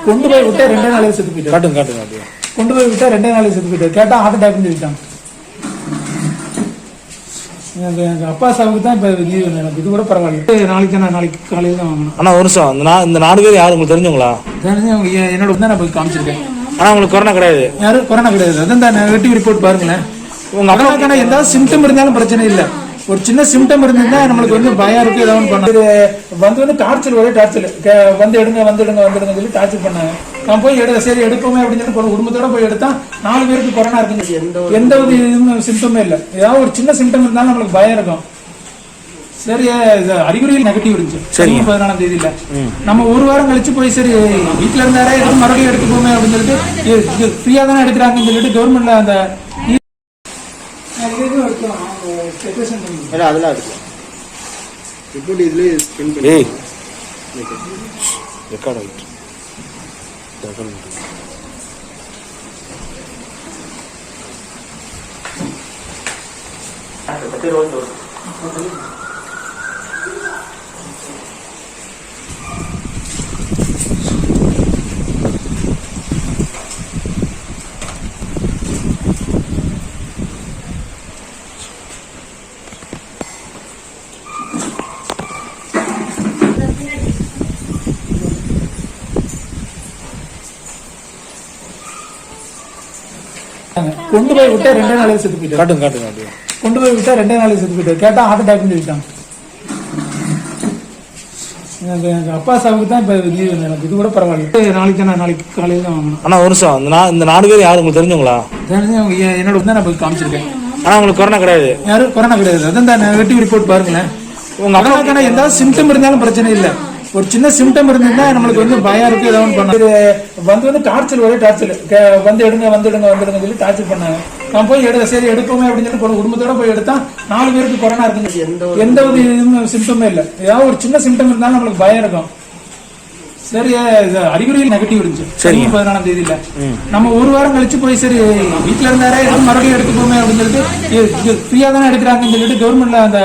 கொண்டு போய் விட்டா 2 நாளைக்கு செத்து போயிட்டு காட்டுங்க கொண்டு போய் விட்டா 2 நாளைக்கு செத்து போயிட்டு கேட்டா ஹார்ட் அட்டாக்னு சொல்லிட்டாங்க. எங்க அப்பா சாவுக்கு தான் இப்ப லீவ். எனக்கு இது கூட பரவாயில்ல. நாளைக்கு காலையில தான் வாங்கணும். ஆனா ஒரு நிமிஷம், இந்த 4 பேர் யாரு உங்களுக்கு தெரிஞ்சவங்களா? தெரிஞ்சவங்க என்னோட தான் நான் போய் காமிச்சிருக்கேன். ஆனா உங்களுக்கு கொரோனா கிடையாது. யாரும் கொரோனா கிடையாது. அதான் நெகட்டிவ் ரிப்போர்ட் பாருங்களேன். உங்க அப்பாவுக்கான எதாவது சிம்டம் இருந்தாலும் பிரச்சனை இல்லை. ஒரு சின்ன சிம்டம் இருந்தா நம்மளுக்கு வந்து பயம் இருக்கு. ஏதாவது பண்ண வந்து டார்ச்சர் ஒரே டார்ச்சர் வந்து எடுங்க சொல்லி டார்ச்சர் பண்ணாங்க. நான் போய் சரி எடுப்போமே அப்படின்னு சொல்லி குடும்பத்தோட போய் எடுத்தா 4 பேருக்கு கொரோனா இருக்குன்னு எந்த ஒரு சிம்டமே இல்லை. ஏதாவது ஒரு சின்ன சிம்டம் இருந்தாலும் நம்மளுக்கு பயம் இருக்கும். சரி, அறிகுறியில் நெகட்டிவ் இருந்துச்சு. சரி, 14ஆம் தேதியில நம்ம ஒரு வாரம் கழிச்சு போய் சரி வீட்டுல இருந்தாரே எதுவும் மறுபடியும் எடுத்துக்கோமே அப்படின்னு சொல்லிட்டு ஃப்ரீயா தானே எடுக்கிறாங்கன்னு சொல்லிட்டு கவர்மெண்ட்ல அந்த அதெல்லாம் இருக்கு. ரிப்போர்ட் இதுலயே ஸ்கின் பண்ணி ரெக்கார்ட் ஆயிட்டு கொண்டு போய் விட்டா 2 நாளைக்கு செத்து போயிட்டு காட்டுங்க கொண்டு போய் விட்டா 2 நாளைக்கு செத்து போயிட்டு கேட்டா ஹார்ட் அட்டாக்னு சொல்லிட்டாங்க. எங்க அப்பா சாவுக்கு தான் இப்ப லீவ். எனக்கு இது கூட பரவாயில்ல. நாளைக்கு காலையில தான் வாங்கணும். ஆனா ஒரு நிமிஷம், இந்த 4 பேர் யாரு உங்களுக்கு தெரிஞ்சவங்களா? தெரிஞ்சவங்க என்னோட தான் நான் போய் காமிச்சிருக்கேன். ஆனா உங்களுக்கு கொரோனா கிடையாது. யாரும் கொரோனா கிடையாது. அதான் நெகட்டிவ் ரிப்போர்ட் பாருங்களேன். உங்க அப்பாவுக்கான எதாவது சிம்டம் இருந்தாலும் பிரச்சனை இல்லை. ஒரு சின்ன சிம்டம் இருந்தா நம்மளுக்கு வந்து பயம் இருக்கு. ஏதாவது பண்ண வந்து டார்ச்சர் ஒரே டார்ச்சர் வந்து எடுங்க சொல்லி டார்ச்சர் பண்ணாங்க. நான் போய் சரி எடுப்போமே அப்படின்னு சொல்லி குடும்பத்தோட போய் எடுத்தா 4 பேருக்கு கொரோனா இருக்குன்னு எந்த ஒரு சிம்டமே இல்லை. ஏதாவது ஒரு சின்ன சிம்டம் இருந்தாலும் நம்மளுக்கு பயம் இருக்கும். சரி, அறிகுறியில் நெகட்டிவ் இருந்துச்சு. சரி, 14ஆம் தேதியில நம்ம ஒரு வாரம் கழிச்சு போய் சரி வீட்டுல இருந்தாரே எதுவும் மறுபடியும் எடுத்துக்கோமே அப்படின்னு சொல்லிட்டு ஃப்ரீயா தானே எடுக்கிறாங்கன்னு சொல்லிட்டு கவர்மெண்ட்ல அந்த